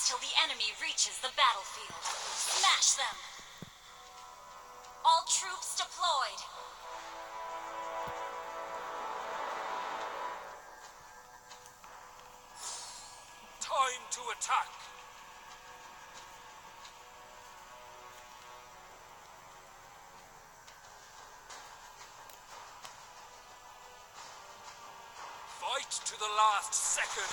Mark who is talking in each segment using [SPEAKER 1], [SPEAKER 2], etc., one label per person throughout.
[SPEAKER 1] till the enemy reaches the battlefield. Smash them! All troops deployed!
[SPEAKER 2] Time to attack! Fight to the last second!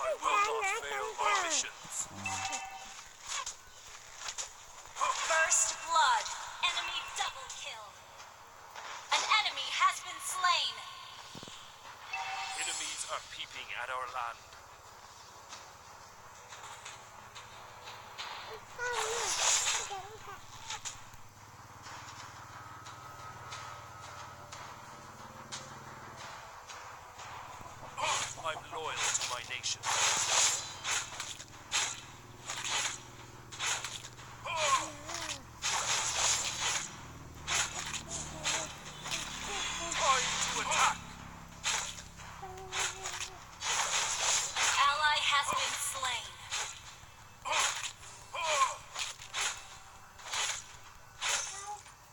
[SPEAKER 2] I will not fail my missions.
[SPEAKER 1] First blood. Enemy double kill. An enemy has been slain.
[SPEAKER 2] Enemies are peeping at our land. I'm loyal to my nation. Time to attack!
[SPEAKER 1] An ally has been slain.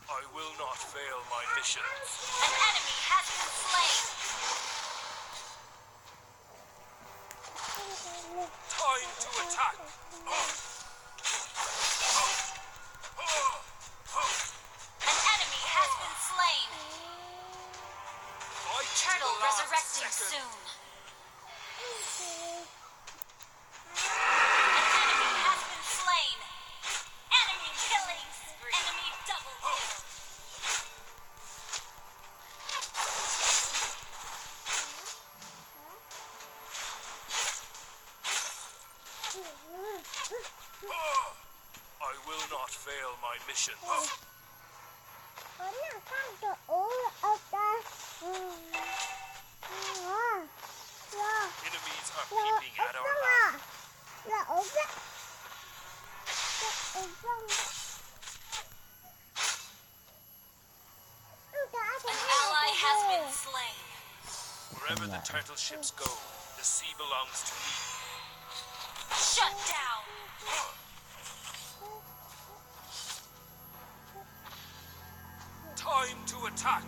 [SPEAKER 2] I will not fail my missions.
[SPEAKER 1] An enemy has been slain.
[SPEAKER 2] Time to attack!
[SPEAKER 1] An enemy has been slain.
[SPEAKER 2] Fight to
[SPEAKER 1] Turtle
[SPEAKER 2] the last
[SPEAKER 1] resurrecting
[SPEAKER 2] second.
[SPEAKER 1] soon. An enemy has been slain. Enemy killing spree. Enemy double kill.
[SPEAKER 2] I will not fail my missions. Enemies are peeping at our land.
[SPEAKER 1] An ally has been slain.
[SPEAKER 2] Wherever the turtle ships go, the sea belongs to me.
[SPEAKER 1] Shut down.
[SPEAKER 2] Time to attack!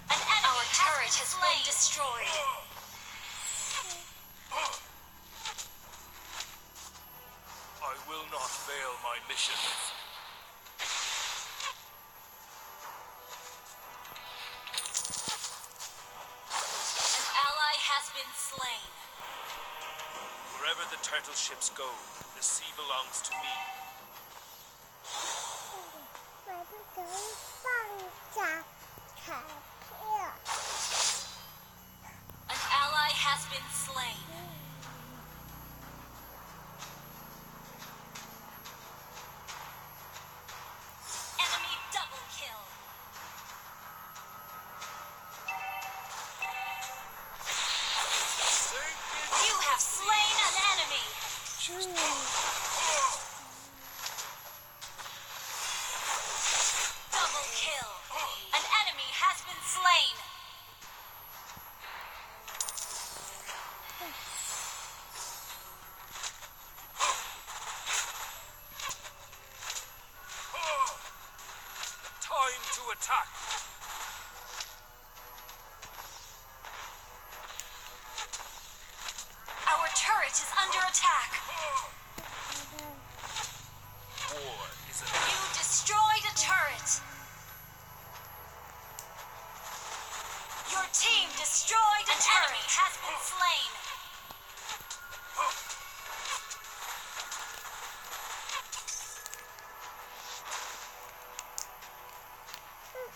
[SPEAKER 1] An enemy Our turret has been destroyed.
[SPEAKER 2] I will not fail my missions.
[SPEAKER 1] An ally has been slain.
[SPEAKER 2] Wherever the turtle ships go, the sea belongs to me.
[SPEAKER 1] An ally has been slain. Enemy double kill. You have slain an enemy. Double kill. An enemy has been slain.
[SPEAKER 2] Time to attack!
[SPEAKER 1] Our turret is under attack.
[SPEAKER 2] War is a
[SPEAKER 1] You destroyed a turret. Your team destroyed a turret. Enemy has been slain.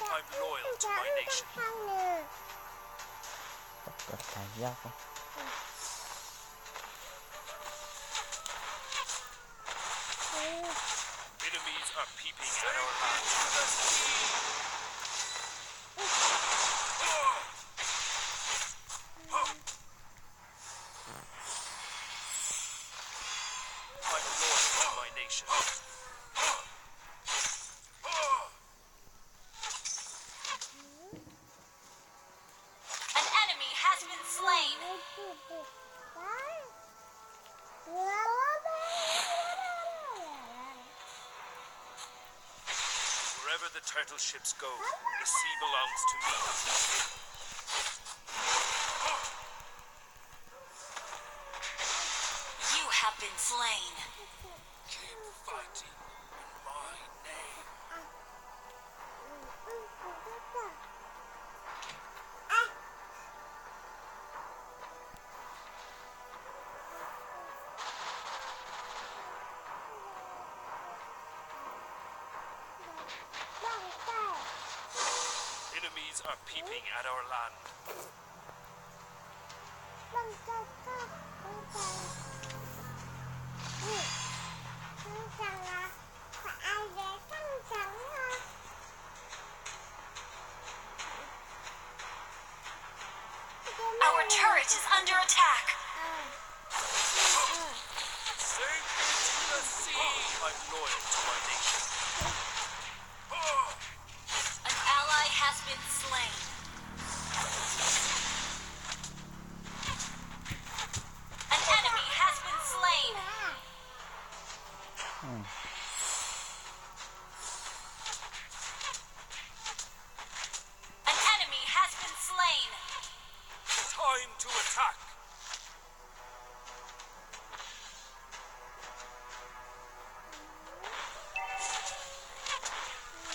[SPEAKER 2] I'm loyal to my nation. Enemies are peeping at our land. I'm loyal to my nation.
[SPEAKER 1] An enemy has been slain.
[SPEAKER 2] Wherever the turtle ships go, the sea belongs to me.
[SPEAKER 1] You have been slain.
[SPEAKER 2] Keep fighting in my name. Enemies are peeping at our land.
[SPEAKER 1] Our turret is under attack.
[SPEAKER 2] Sink into the sea! I'm loyal to my nation.
[SPEAKER 1] An ally has been slain. An enemy has been slain. An enemy has been slain.
[SPEAKER 2] Time to attack!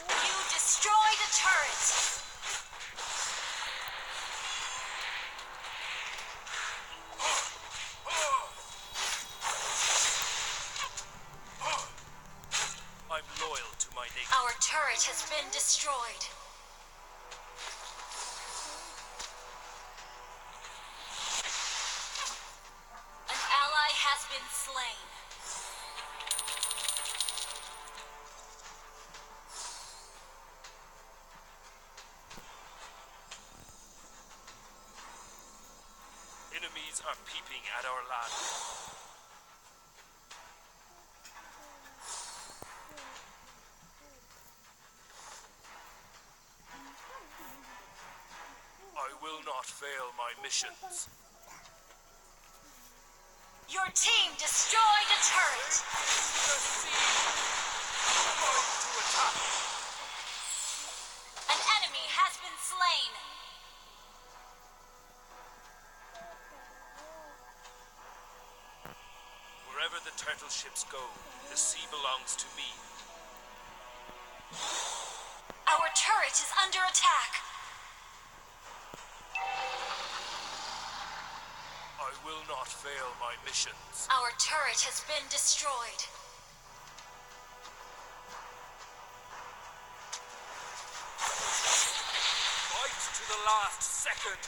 [SPEAKER 1] You destroyed a turret.
[SPEAKER 2] I'm loyal to my nation.
[SPEAKER 1] Our turret has been destroyed. An ally has been slain.
[SPEAKER 2] Enemies are peeping at our land. I will not fail my missions.
[SPEAKER 1] Your team destroyed a turret.
[SPEAKER 2] The sea! Time to attack!
[SPEAKER 1] An enemy has been slain.
[SPEAKER 2] Wherever the turtle ships go, the sea belongs to me.
[SPEAKER 1] Our turret is under attack.
[SPEAKER 2] I will not fail my missions.
[SPEAKER 1] Our turret has been destroyed.
[SPEAKER 2] Fight to the last second!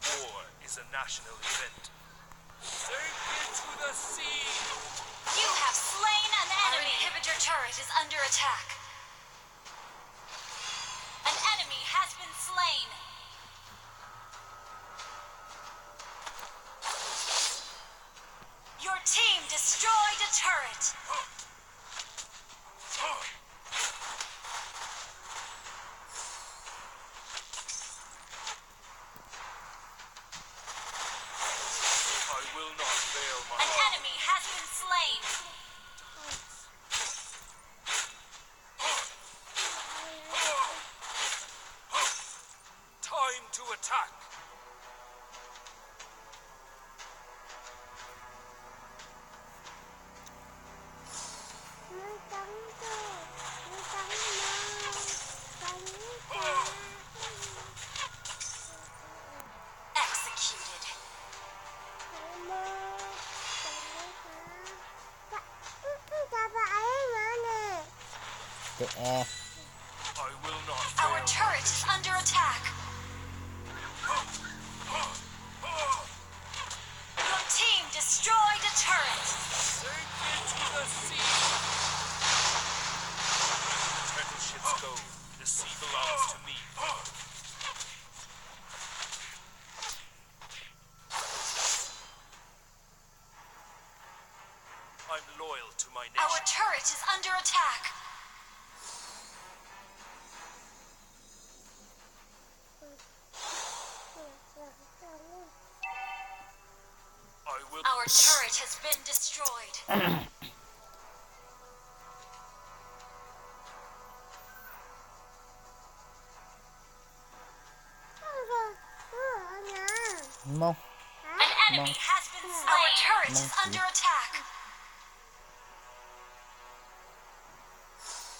[SPEAKER 2] War is a national event. Sink into the sea!
[SPEAKER 1] You have slain an enemy. Our inhibitor turret is under attack. An enemy has been slain. Your team destroyed a turret.
[SPEAKER 2] I will not fail my
[SPEAKER 1] An enemy has been slain.
[SPEAKER 2] time to attack!
[SPEAKER 1] Executed.
[SPEAKER 3] The air.
[SPEAKER 2] I will not
[SPEAKER 1] Our
[SPEAKER 2] fail.
[SPEAKER 1] turret is under attack. Your team destroyed a turret.
[SPEAKER 2] Sink into the sea! Wherever the turtle ships go, the sea belongs to me. to my
[SPEAKER 1] Our
[SPEAKER 2] nation.
[SPEAKER 1] turret is under attack.
[SPEAKER 2] I will.
[SPEAKER 1] Our turret has been destroyed.
[SPEAKER 3] Mông.
[SPEAKER 1] An enemy has been slain. Our turret is
[SPEAKER 3] Monkey.
[SPEAKER 1] under attack.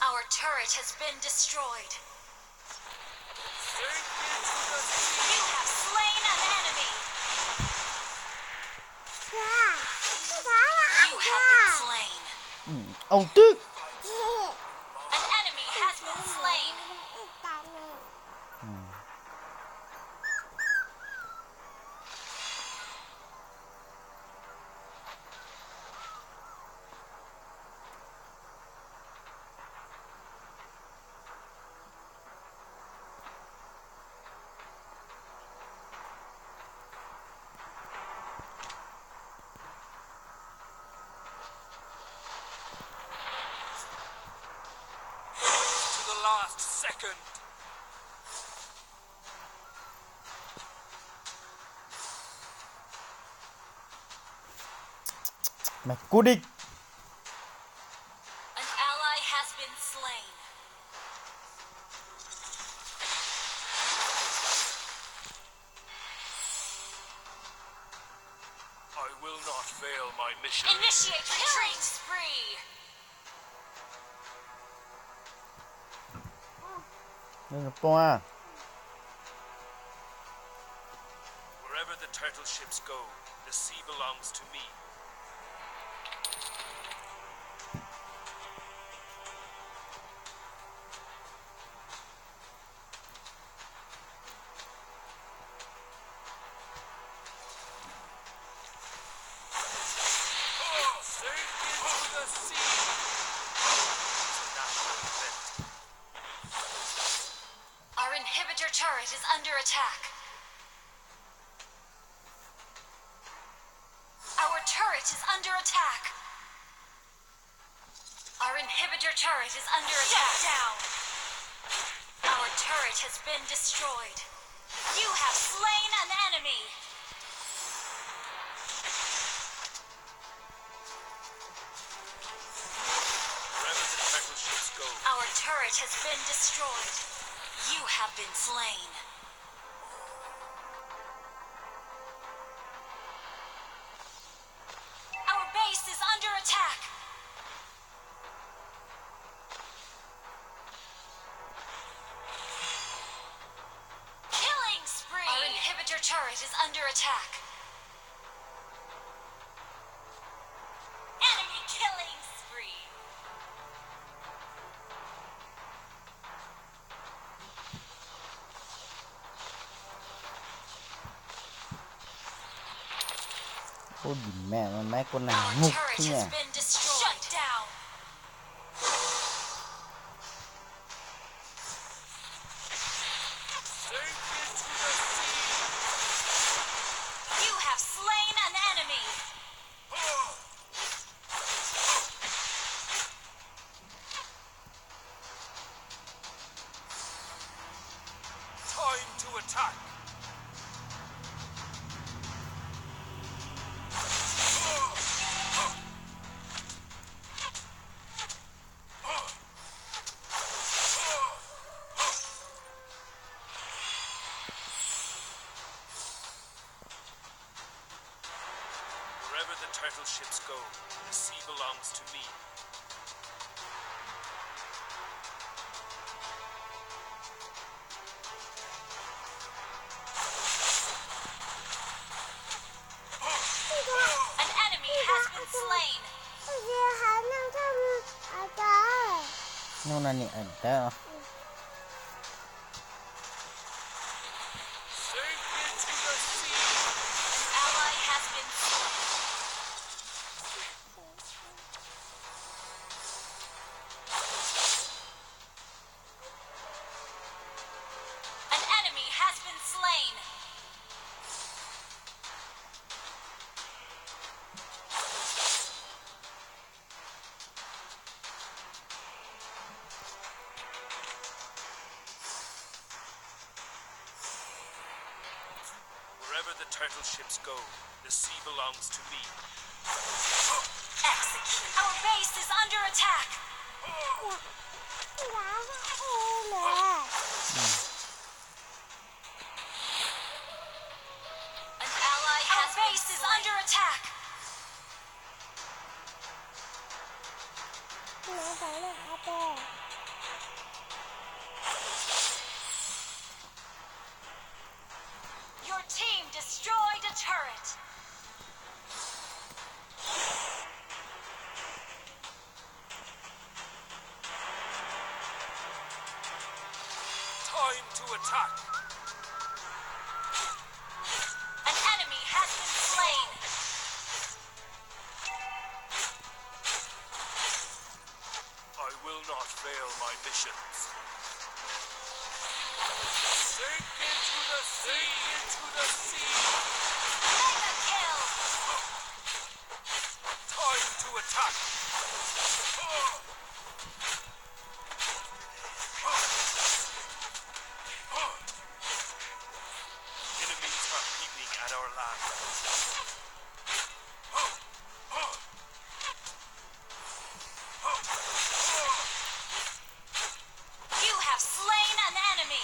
[SPEAKER 1] Our turret has been destroyed.
[SPEAKER 2] Sink into the sea.
[SPEAKER 1] You have slain an enemy. You have been slain.
[SPEAKER 3] Ông Tước.
[SPEAKER 1] An enemy has been slain.
[SPEAKER 2] To the last second.
[SPEAKER 3] Mày cút đi.
[SPEAKER 1] An ally has been slain.
[SPEAKER 2] I will not fail my mission.
[SPEAKER 1] Initiate retreat spree.
[SPEAKER 3] Đây là Poa.
[SPEAKER 2] Wherever the turtle ships go, the sea belongs to me. Sink into the sea. It's a natural event.
[SPEAKER 1] Our inhibitor turret is under attack. Our turret is under attack. Our inhibitor turret is under attack. Shut down. Our turret has been destroyed. You have slain an enemy.
[SPEAKER 2] Wherever the turtle ships go,
[SPEAKER 1] Our turret has been destroyed. You have been slain. Our base is under attack. Killing spree. Our inhibitor turret is under attack. Enemy killing spree.
[SPEAKER 3] Ôi mẹ, mấy con này
[SPEAKER 1] Our
[SPEAKER 3] ngục
[SPEAKER 1] turret
[SPEAKER 3] thế nhỉ.
[SPEAKER 1] has been destroyed. Shut down.
[SPEAKER 2] sink into the sea.
[SPEAKER 1] You have slain an enemy.
[SPEAKER 2] Time to attack. Wherever the turtle ships go, the sea belongs to me.
[SPEAKER 1] An enemy has been slain.
[SPEAKER 3] Nhưng mà nè, đó.
[SPEAKER 2] Sink into the sea.
[SPEAKER 1] An ally has been slain. An enemy has been slain.
[SPEAKER 2] the turtle ships go. The sea belongs to me.
[SPEAKER 1] Execute. Our base is under attack. An ally has Our base is under attack. Your team destroyed a turret.
[SPEAKER 2] Time to attack.
[SPEAKER 1] An enemy has been slain.
[SPEAKER 2] I will not fail my missions. Sink into the sea! Into the sea!
[SPEAKER 1] Mega kill.
[SPEAKER 2] Time to attack! Enemies are peeping at our land.
[SPEAKER 1] You have slain an enemy.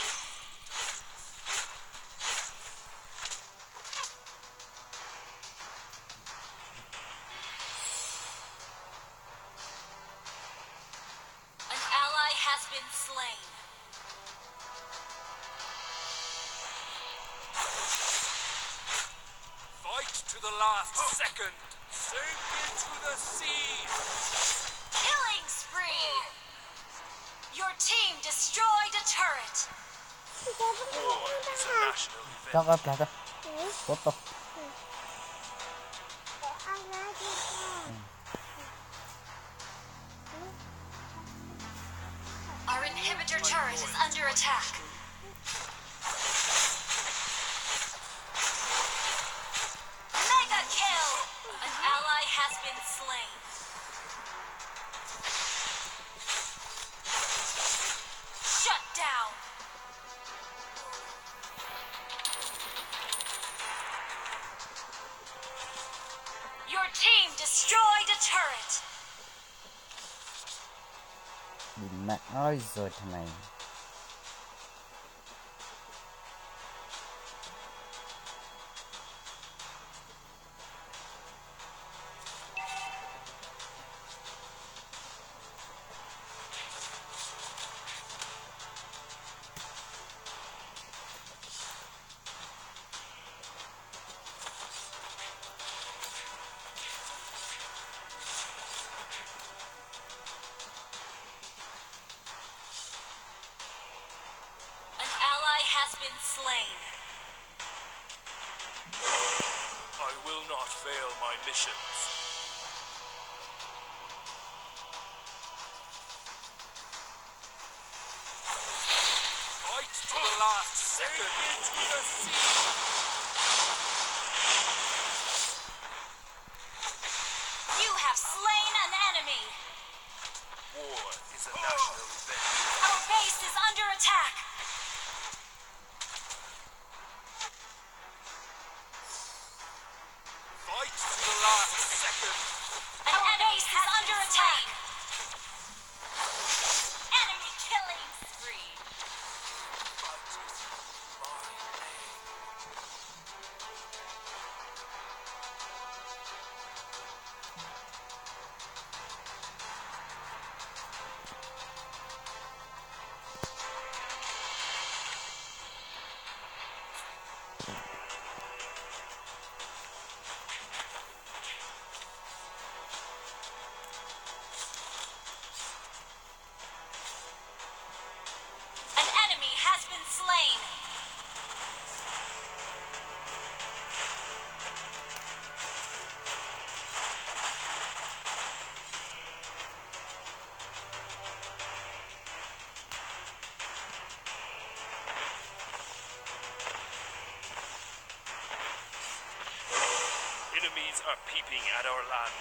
[SPEAKER 1] An ally has been slain.
[SPEAKER 2] Fight to the last second. Sink into the sea.
[SPEAKER 1] Killing spree. Your team destroyed a turret.
[SPEAKER 2] War is a national event.
[SPEAKER 3] Plaka, plaka. What the?
[SPEAKER 1] Our inhibitor turret is under attack. Mega kill. An ally has been slain. Shut down. Your team destroyed a turret.
[SPEAKER 3] บินมาอ้อยสวยทำไม
[SPEAKER 1] An ally has been slain.
[SPEAKER 2] I will not fail my missions. Fight to the last second. Into the sea.
[SPEAKER 1] You have slain an enemy.
[SPEAKER 2] War is a national event.
[SPEAKER 1] Our base is under attack.
[SPEAKER 2] Fight to the last second.
[SPEAKER 1] Our base is under attack. Enemy killing spree.
[SPEAKER 2] Fight my name.
[SPEAKER 1] An enemy has been slain.
[SPEAKER 2] Enemies are peeping at our land.